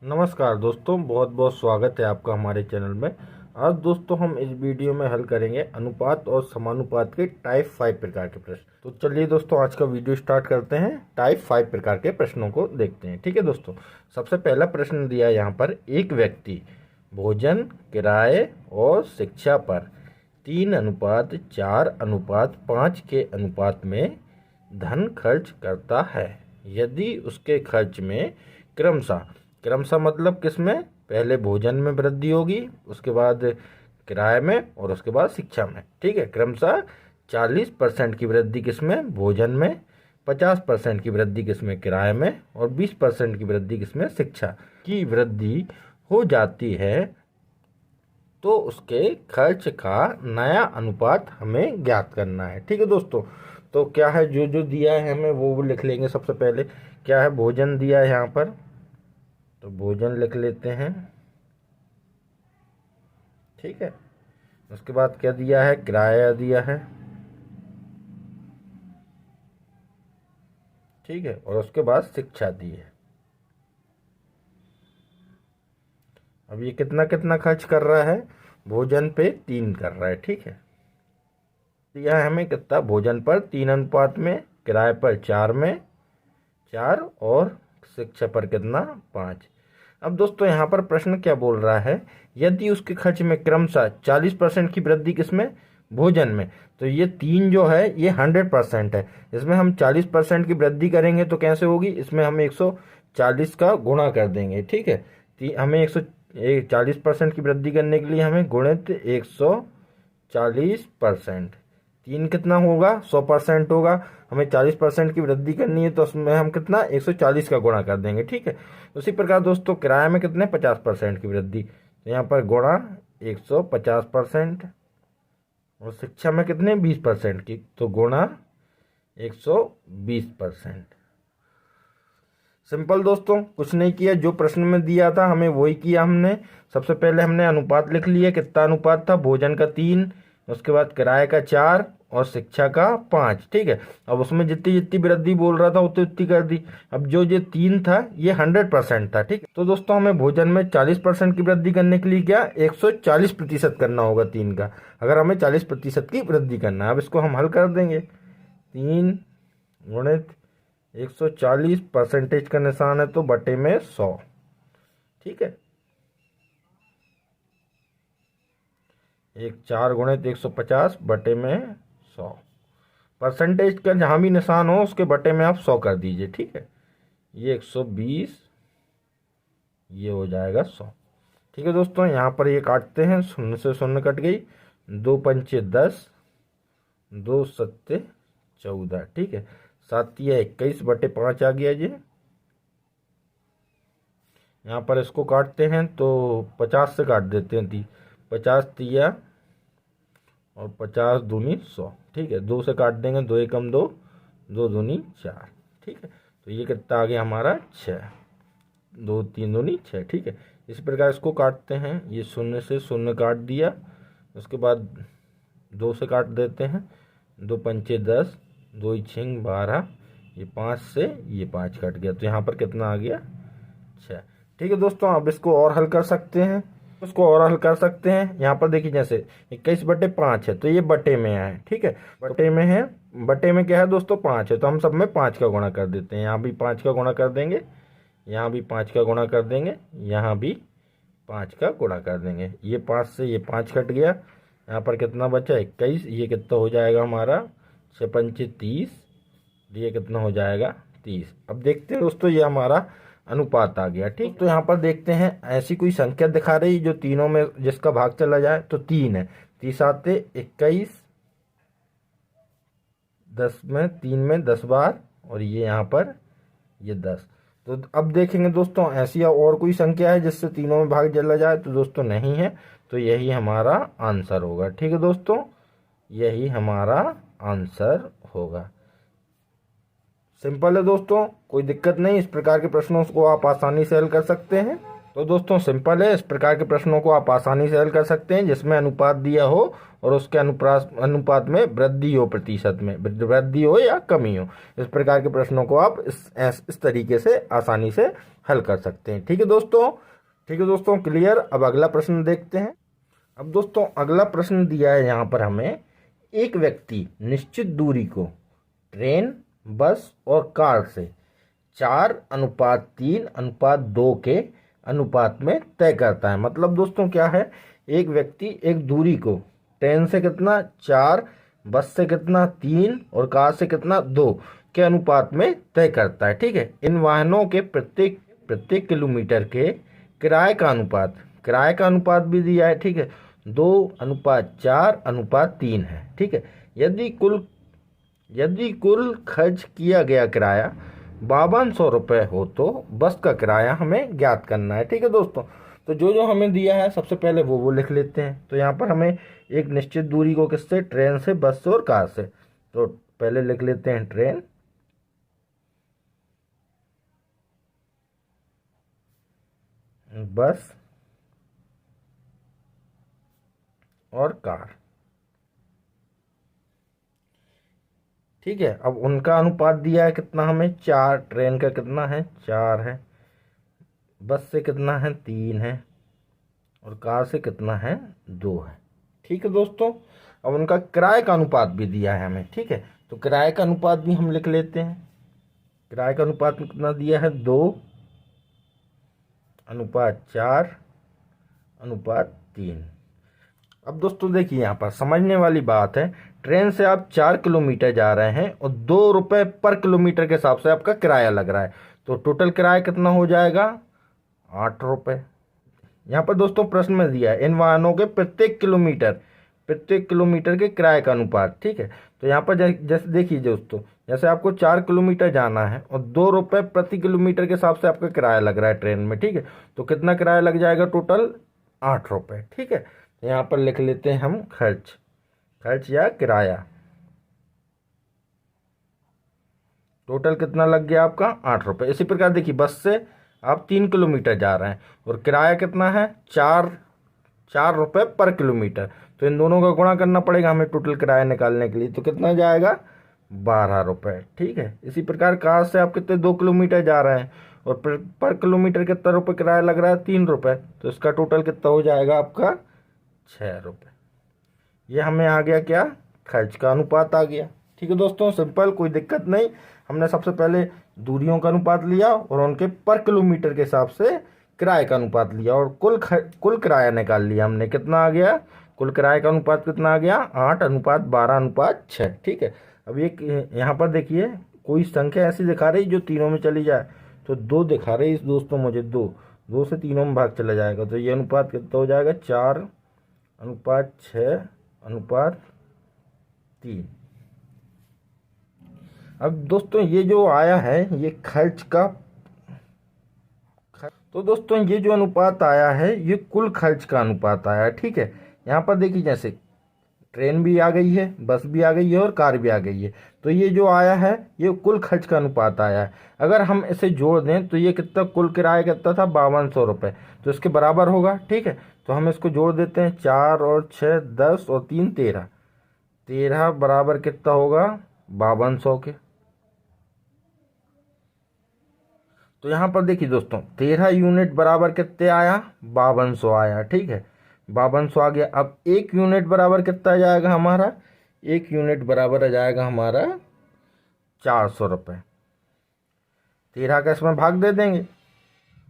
नमस्कार दोस्तों, बहुत बहुत स्वागत है आपका हमारे चैनल में। आज दोस्तों हम इस वीडियो में हल करेंगे अनुपात और समानुपात के टाइप 5 प्रकार के प्रश्न। तो चलिए दोस्तों आज का वीडियो स्टार्ट करते हैं। टाइप 5 प्रकार के प्रश्नों को देखते हैं। ठीक है दोस्तों, सबसे पहला प्रश्न दिया है यहाँ पर, एक व्यक्ति भोजन, किराए और शिक्षा पर 3:4:5 के अनुपात में धन खर्च करता है। यदि उसके खर्च में क्रमशः मतलब किसमें, पहले भोजन में वृद्धि होगी, उसके बाद किराए में और उसके बाद शिक्षा में। ठीक है, क्रमशः 40% की वृद्धि किसमें, भोजन में, 50% की वृद्धि किसमें, किराए में, और 20% की वृद्धि किसमें, शिक्षा की वृद्धि हो जाती है, तो उसके खर्च का नया अनुपात हमें ज्ञात करना है। ठीक है दोस्तों, तो क्या है, जो जो दिया है हमें वो लिख लेंगे। सबसे पहले क्या है, भोजन दिया है यहाँ पर, तो भोजन लिख लेते हैं। ठीक है, उसके बाद क्या दिया है, किराया दिया है। ठीक है, और उसके बाद शिक्षा दी है। अब ये कितना कितना खर्च कर रहा है, भोजन पे 3 कर रहा है। ठीक है, दिया है हमें कितना, भोजन पर 3 में, किराए पर 4 में 4, और शिक्षा पर कितना, 5। अब दोस्तों यहाँ पर प्रश्न क्या बोल रहा है, यदि उसके खर्च में क्रमशः 40% की वृद्धि किसमें, भोजन में, तो ये 3 जो है ये 100% है। इसमें हम 40% की वृद्धि करेंगे तो कैसे होगी, इसमें हम 140 का गुणा कर देंगे। ठीक है, हमें 140% की वृद्धि करने के लिए हमें गुणित 140%, 3 कितना होगा, 100% होगा। हमें 40% की वृद्धि करनी है तो उसमें हम कितना, 140 का गुणा कर देंगे। ठीक है, उसी प्रकार दोस्तों किराए में कितने, 50% की वृद्धि, तो यहाँ पर गुणा 150%, और शिक्षा में कितने, 20% की, तो गुणा 120%। सिंपल दोस्तों, कुछ नहीं किया, जो प्रश्न में दिया था हमें वही किया हमने। सबसे पहले हमने अनुपात लिख लिया, कितना अनुपात था, भोजन का 3, उसके बाद किराए का 4 और शिक्षा का 5। ठीक है, अब उसमें जितनी जितनी वृद्धि बोल रहा था उतनी उतनी कर दी। अब जो ये 3 था ये 100% था। ठीक है, तो दोस्तों हमें भोजन में 40% की वृद्धि करने के लिए क्या, 140% करना होगा 3 का, अगर हमें 40% की वृद्धि करना है। अब इसको हम हल कर देंगे, 3 गुणित 140, परसेंटेज का निशान है तो बटे में 100। ठीक है, 4 गुणित 150 बटे में 100, परसेंटेज का जहाँ भी निशान हो उसके बटे में आप 100 कर दीजिए। ठीक है, ये 120, ये हो जाएगा 100। ठीक है दोस्तों, यहाँ पर ये काटते हैं, 0 से 0 कट गई, 2 पंचे 10, 2 सत्ते 14। ठीक है, 7 या 21 बटे 5 आ गया जी। यहाँ पर इसको काटते हैं तो 50 से काट देते हैं, 50 तिया और 50 दूनी 100। ठीक है, 2 से काट देंगे, 2 एकम 2, 2 दूनी 4। ठीक है, तो ये कितना आ गया हमारा, 6, 2 3 दूनी 6। ठीक है, इस प्रकार इसको काटते हैं, ये 0 से 0 काट दिया, उसके बाद 2 से काट देते हैं, 2 पंचे 10, 2 6 12, ये 5 से ये 5 कट गया, तो यहाँ पर कितना आ गया, 6। ठीक है दोस्तों, अब इसको और हल कर सकते हैं, यहाँ पर देखिए, जैसे 21 बटे 5 है तो ये बटे में है। ठीक है, बटे में है, बटे में क्या है दोस्तों, 5 है, तो हम सब में 5 का गुणा कर देते हैं। यहाँ भी 5 का गुणा कर देंगे, यहाँ भी 5 का गुणा कर देंगे, यहाँ भी 5 का गुणा कर देंगे। ये 5 से ये 5 कट गया, यहाँ पर कितना बचा, 21, ये कितना हो जाएगा हमारा, 6 पंचे 30, ये कितना हो जाएगा, 30। अब देखते हैं दोस्तों, ये हमारा अनुपात आ गया। ठीक, तो यहाँ पर देखते हैं, ऐसी कोई संख्या दिखा रही जो तीनों में जिसका भाग चला जाए, तो 3 है, 30 आते 21, 10 में 3 में 10 बार, और ये यहाँ पर ये 10। तो अब देखेंगे दोस्तों, ऐसी और कोई संख्या है जिससे तीनों में भाग चला जाए, तो दोस्तों नहीं है, तो यही हमारा आंसर होगा। ठीक है दोस्तों, यही हमारा आंसर होगा। सिंपल है दोस्तों, कोई दिक्कत नहीं, इस प्रकार के प्रश्नों को आप आसानी से हल कर सकते हैं। तो दोस्तों सिंपल है, इस प्रकार के प्रश्नों को आप आसानी से हल कर सकते हैं जिसमें अनुपात दिया हो और उसके अनुपात में वृद्धि हो, प्रतिशत में वृद्धि हो या कमी हो। इस प्रकार के प्रश्नों को आप इस तरीके से आसानी से हल कर सकते हैं। ठीक है दोस्तों, ठीक है दोस्तों, क्लियर। अब अगला प्रश्न देखते हैं। अब दोस्तों अगला प्रश्न दिया है यहाँ पर हमें, एक व्यक्ति निश्चित दूरी को ट्रेन, बस और कार से 4:3:2 के अनुपात में तय करता है। मतलब दोस्तों क्या है, एक व्यक्ति एक दूरी को ट्रेन से कितना 4, बस से कितना 3 और कार से कितना 2 के अनुपात में तय करता है। ठीक है, इन वाहनों के प्रत्येक किलोमीटर के किराए का अनुपात भी दिया है। ठीक है, 2:4:3 है। ठीक है, यदि कुल खर्च किया गया किराया 5200 रुपये हो तो बस का किराया हमें ज्ञात करना है। ठीक है दोस्तों, तो जो हमें दिया है सबसे पहले वो लिख लेते हैं। तो यहाँ पर हमें एक निश्चित दूरी को किससे, ट्रेन से, बस से और कार से। तो पहले लिख लेते हैं ट्रेन, बस और कार। ठीक है, अब उनका अनुपात दिया है कितना हमें, 4, ट्रेन का कितना है 4 है, बस से कितना है 3 है और कार से कितना है 2 है। ठीक है दोस्तों, अब उनका किराए का अनुपात भी दिया है हमें। ठीक है, तो किराए का अनुपात भी हम लिख लेते हैं। किराए का अनुपात कितना दिया है, 2:4:3। अब दोस्तों देखिए यहाँ पर समझने वाली बात है, ट्रेन से आप 4 किलोमीटर जा रहे हैं और 2 रुपये पर किलोमीटर के हिसाब से आपका किराया लग रहा है, तो टोटल किराया कितना हो जाएगा, 8 रुपये। यहाँ पर दोस्तों प्रश्न में दिया है इन वाहनों के प्रत्येक किलोमीटर के किराए का अनुपात। ठीक है, तो यहाँ पर जैसे देखिए दोस्तों, जैसे आपको 4 किलोमीटर जाना है और 2 रुपये प्रति किलोमीटर के हिसाब से आपका किराया लग रहा है ट्रेन में। ठीक है, तो कितना किराया लग जाएगा, टोटल 8 रुपये। ठीक है, यहाँ पर लिख लेते हैं हम खर्च या किराया। टोटल कितना लग गया आपका, 8 रुपये। इसी प्रकार देखिए, बस से आप 3 किलोमीटर जा रहे हैं और किराया कितना है, 4 रुपये पर किलोमीटर। तो इन दोनों का गुणा करना पड़ेगा हमें टोटल किराया निकालने के लिए, तो कितना जाएगा, 12 रुपये। ठीक है, इसी प्रकार कार से आप कितने 2 किलोमीटर जा रहे हैं और पर किलोमीटर कितना रुपये किराया लग रहा है, 3 रुपये। तो इसका टोटल कितना हो जाएगा आपका, 6 रुपये। ये हमें आ गया क्या, खर्च का अनुपात आ गया। ठीक है दोस्तों, सिंपल, कोई दिक्कत नहीं। हमने सबसे पहले दूरियों का अनुपात लिया और उनके पर किलोमीटर के हिसाब से किराए का अनुपात लिया और कुल किराया निकाल लिया हमने। कितना आ गया, कुल किराए का अनुपात कितना आ गया, 8:12:6। ठीक है, अब एक यहाँ पर देखिए कोई संख्या ऐसी दिखा रही जो तीनों में चली जाए, तो 2 दिखा रही दोस्तों मुझे, 2 से तीनों में भाग चला जाएगा, तो ये अनुपात कितना हो जाएगा, 4:6:3। अब दोस्तों ये जो आया है ये खर्च का, तो दोस्तों ये जो अनुपात आया है ये कुल खर्च का अनुपात आया है। ठीक है, यहाँ पर देखिए जैसे ट्रेन भी आ गई है, बस भी आ गई है और कार भी आ गई है, तो ये जो आया है ये कुल खर्च का अनुपात आया है। अगर हम इसे जोड़ दें तो ये कितना, कुल किराया कितना था, 5200 रुपये, तो इसके बराबर होगा। ठीक है, तो हम इसको जोड़ देते हैं, 4 और 6 10 और 3 13 बराबर कितना होगा, 5200 के। तो यहाँ पर देखिए दोस्तों 13 यूनिट बराबर कितने आया, 5200 आया। ठीक है, 5200 आ गया। अब 1 यूनिट बराबर कितना आ जाएगा हमारा, 1 यूनिट बराबर आ जाएगा हमारा 400 रुपये। 13 का इसमें भाग दे देंगे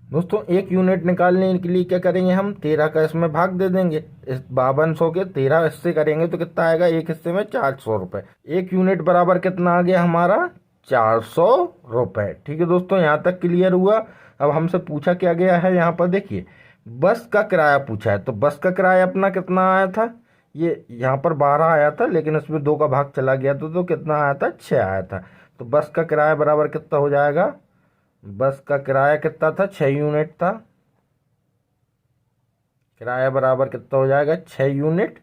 दोस्तों। 1 यूनिट निकालने के लिए क्या करेंगे हम, 13 का इसमें भाग दे देंगे। इस 5200 के 13 हिस्से करेंगे तो कितना आएगा, एक हिस्से में 400 रुपये। 1 यूनिट बराबर कितना आ गया हमारा, 400 रुपये। ठीक है दोस्तों, यहाँ तक क्लियर हुआ। अब हमसे पूछा क्या गया है, यहाँ पर देखिए बस का किराया पूछा है, तो बस का किराया अपना कितना आया था, ये यहाँ पर 12 आया था लेकिन इसमें 2 का भाग चला गया तो कितना आया था, 6 आया था। तो बस का किराया बराबर कितना हो जाएगा, बस का किराया कितना था, 6 यूनिट था। किराया बराबर कितना हो जाएगा, 6 यूनिट,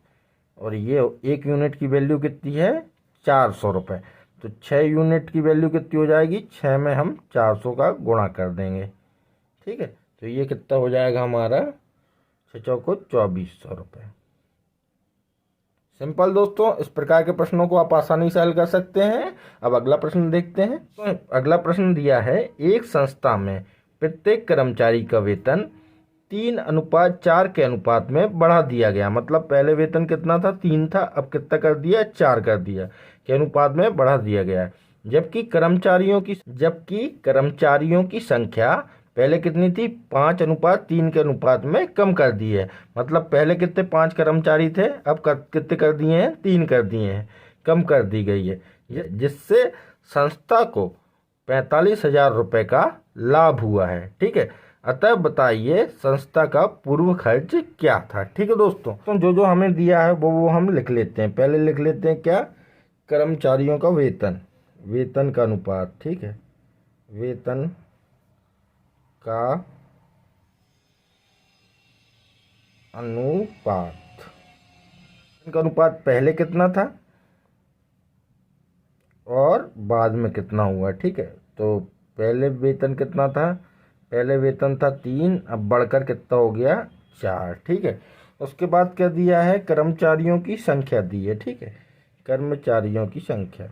और ये 1 यूनिट की वैल्यू कितनी है, 400 रुपये। तो 6 यूनिट की वैल्यू कितनी हो जाएगी, 6 में हम 400 का गुणा कर देंगे। ठीक है, तो ये कितना हो जाएगा हमारा 6 चौको 2400 रुपये। सिंपल दोस्तों, इस प्रकार के प्रश्नों को आप आसानी से हल कर सकते हैं। अब अगला प्रश्न देखते हैं। तो अगला प्रश्न दिया है, एक संस्था में प्रत्येक कर्मचारी का वेतन 3:4 के अनुपात में बढ़ा दिया गया। मतलब पहले वेतन कितना था, 3 था, अब कितना कर दिया, 4 कर दिया, के अनुपात में बढ़ा दिया गया है। जबकि कर्मचारियों की संख्या पहले कितनी थी, 5:3 के अनुपात में कम कर दी है। मतलब पहले कितने 5 कर्मचारी थे, अब कितने कर दिए हैं, 3 कर दिए हैं, कम कर दी गई है, जिससे संस्था को 45,000 रुपये का लाभ हुआ है। ठीक है, अतः बताइए संस्था का पूर्व खर्च क्या था। ठीक है दोस्तों, तो जो हमें दिया है वो हम लिख लेते हैं। पहले लिख लेते हैं क्या, कर्मचारियों का वेतन का अनुपात। ठीक है, वेतन का अनुपात, इनका अनुपात पहले कितना था और बाद में कितना हुआ। ठीक है, तो पहले वेतन कितना था, पहले वेतन था 3, अब बढ़कर कितना हो गया, 4। ठीक है, उसके बाद क्या दिया है, कर्मचारियों की संख्या दी है। ठीक है, कर्मचारियों की संख्या,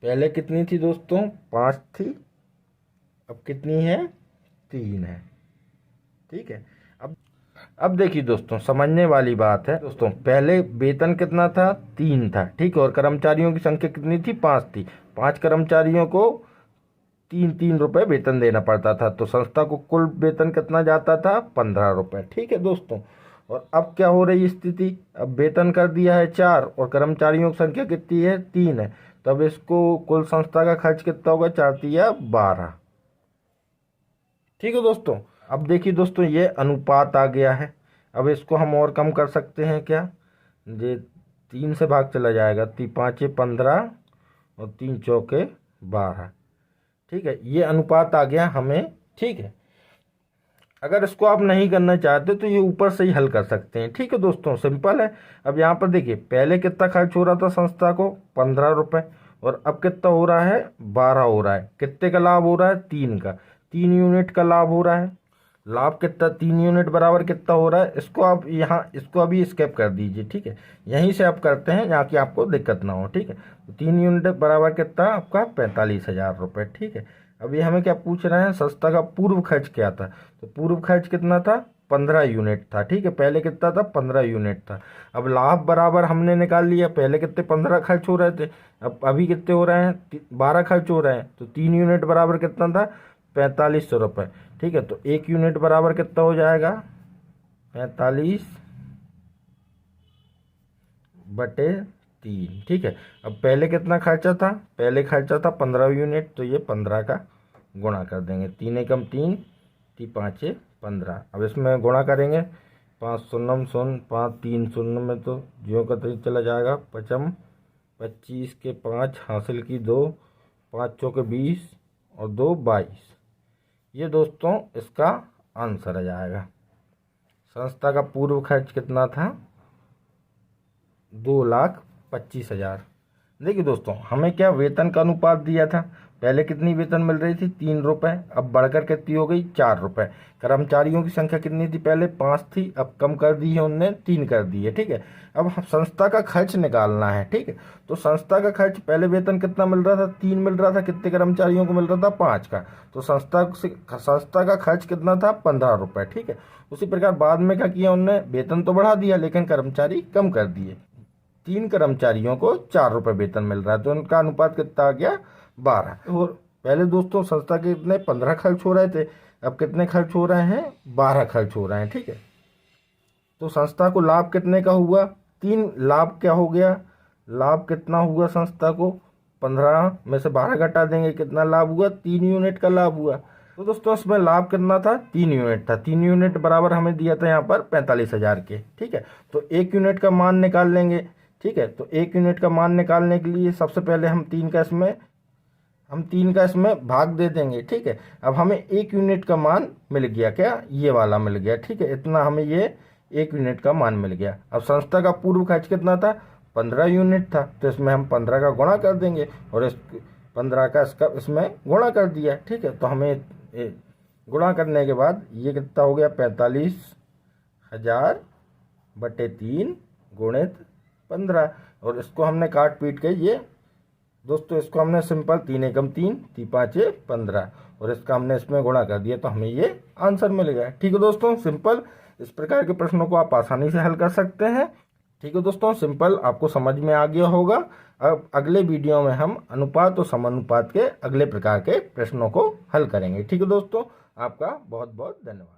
पहले कितनी थी दोस्तों, 5 थी, अब कितनी है, 3 है। ठीक है, अब देखिए दोस्तों, समझने वाली बात है दोस्तों। पहले वेतन कितना था, 3 था। ठीक है, और कर्मचारियों की संख्या कितनी थी, 5 थी। 5 कर्मचारियों को 3-3 रुपये वेतन देना पड़ता था, तो संस्था को कुल वेतन कितना जाता था, 15 रुपये। ठीक है दोस्तों, और अब क्या हो रही स्थिति, अब वेतन कर दिया है 4 और कर्मचारियों की संख्या कितनी है, 3 है। तब इसको कुल संस्था का खर्च कितना होगा, 4×3=12। ठीक है दोस्तों, अब देखिए दोस्तों, ये अनुपात आ गया है। अब इसको हम और कम कर सकते हैं क्या, ये 3 से भाग चला जाएगा, 3×5=15 और 3×4=12। ठीक है, ये अनुपात आ गया हमें। ठीक है, अगर इसको आप नहीं करना चाहते तो ये ऊपर से ही हल कर सकते हैं। ठीक है दोस्तों, सिंपल है। अब यहाँ पर देखिए, पहले कितना खर्च हो रहा था संस्था को, 15 रुपये, और अब कितना हो रहा है, 12 हो रहा है। कितने का लाभ हो रहा है, 3 का, 3 यूनिट का लाभ हो रहा है। लाभ कितना, 3 यूनिट बराबर कितना हो रहा है, इसको आप यहाँ, इसको अभी स्किप कर दीजिए। ठीक है, यहीं से आप करते हैं यहाँ की आपको दिक्कत ना हो। ठीक है, तो 3 यूनिट बराबर कितना आपका, 45,000 रुपये। ठीक है, अभी हमें क्या पूछ रहे हैं, संस्था का पूर्व खर्च क्या था, तो पूर्व खर्च कितना था, 15 यूनिट था। ठीक है, पहले कितना था, 15 यूनिट था। अब लाभ बराबर हमने निकाल लिया, पहले कितने 15 खर्च हो रहे थे, अब अभी कितने हो रहे हैं, 12 खर्च हो रहे हैं। तो 3 यूनिट बराबर कितना था, 4500 रुपये। ठीक है, तो 1 यूनिट बराबर कितना हो जाएगा, 45/3। ठीक है, अब पहले कितना खर्चा था, पहले खर्चा था 15 यूनिट, तो ये 15 का गुणा कर देंगे, 3 एकम 3, 3×5=15। अब इसमें गुणा करेंगे, 5 शून्य शून्य, 5 3 शून्य में तो ज्यों का त्यों चला जाएगा, 25 के 5 हासिल की 2, 5 चौके 20 और 2 22। ये दोस्तों इसका आंसर आ जाएगा। संस्था का पूर्व खर्च कितना था, 2,25,000। देखिए दोस्तों, हमें क्या वेतन का अनुपात दिया था, पहले कितनी वेतन मिल रही थी, 3 रुपये, अब बढ़कर कितनी हो गई, 4 रुपये। कर्मचारियों की संख्या कितनी थी, पहले 5 थी, अब कम कर दी है उनने, 3 कर दी है। ठीक है, अब संस्था का खर्च निकालना है। ठीक है, तो संस्था का खर्च, पहले वेतन कितना मिल रहा था, 3 मिल रहा था, कितने कर्मचारियों को मिल रहा था, 5 का, तो संस्था का खर्च कितना था, 15 रुपये। ठीक है, उसी प्रकार बाद में क्या किया उनने, वेतन तो बढ़ा दिया लेकिन कर्मचारी कम कर दिए। 3 कर्मचारियों को 4 रुपये वेतन मिल रहा है, तो उनका अनुपात कितना आ गया, 12। और पहले दोस्तों संस्था के कितने 15 खर्च हो रहे थे, अब कितने खर्च हो रहे हैं, 12 खर्च हो रहे हैं। ठीक है, तो संस्था को लाभ कितने का हुआ, 3। लाभ क्या हो गया, लाभ कितना हुआ संस्था को, 15 में से 12 घटा देंगे, कितना लाभ हुआ, 3 यूनिट का लाभ हुआ। तो दोस्तों इसमें लाभ कितना था, 3 यूनिट था। 3 यूनिट बराबर हमें दिया था यहाँ पर 45,000 के। ठीक है, तो 1 यूनिट का मान निकाल लेंगे। ठीक है, तो 1 यूनिट का मान निकालने के लिए सबसे पहले हम 3 का इसमें भाग दे देंगे। ठीक है, अब हमें 1 यूनिट का मान मिल गया, क्या, ये वाला मिल गया। ठीक है, इतना हमें ये 1 यूनिट का मान मिल गया। अब संस्था का पूर्व खर्च कितना था, 15 यूनिट था, तो इसमें हम 15 का गुणा कर देंगे और इस 15 का इसमें गुणा कर दिया। ठीक है, तो हमें गुणा करने के बाद ये कितना हो गया, 45,000 बटे 3 गुणित 15, और इसको हमने काट पीट के ये दोस्तों इसको हमने सिंपल 3 एकम 3, 3 5 15 और इसका हमने इसमें गुणा कर दिया, तो हमें ये आंसर मिल गया। ठीक है दोस्तों, सिंपल इस प्रकार के प्रश्नों को आप आसानी से हल कर सकते हैं। ठीक है दोस्तों, सिंपल आपको समझ में आ गया होगा। अब अगले वीडियो में हम अनुपात और समानुपात के अगले प्रकार के प्रश्नों को हल करेंगे। ठीक है दोस्तों, आपका बहुत बहुत धन्यवाद।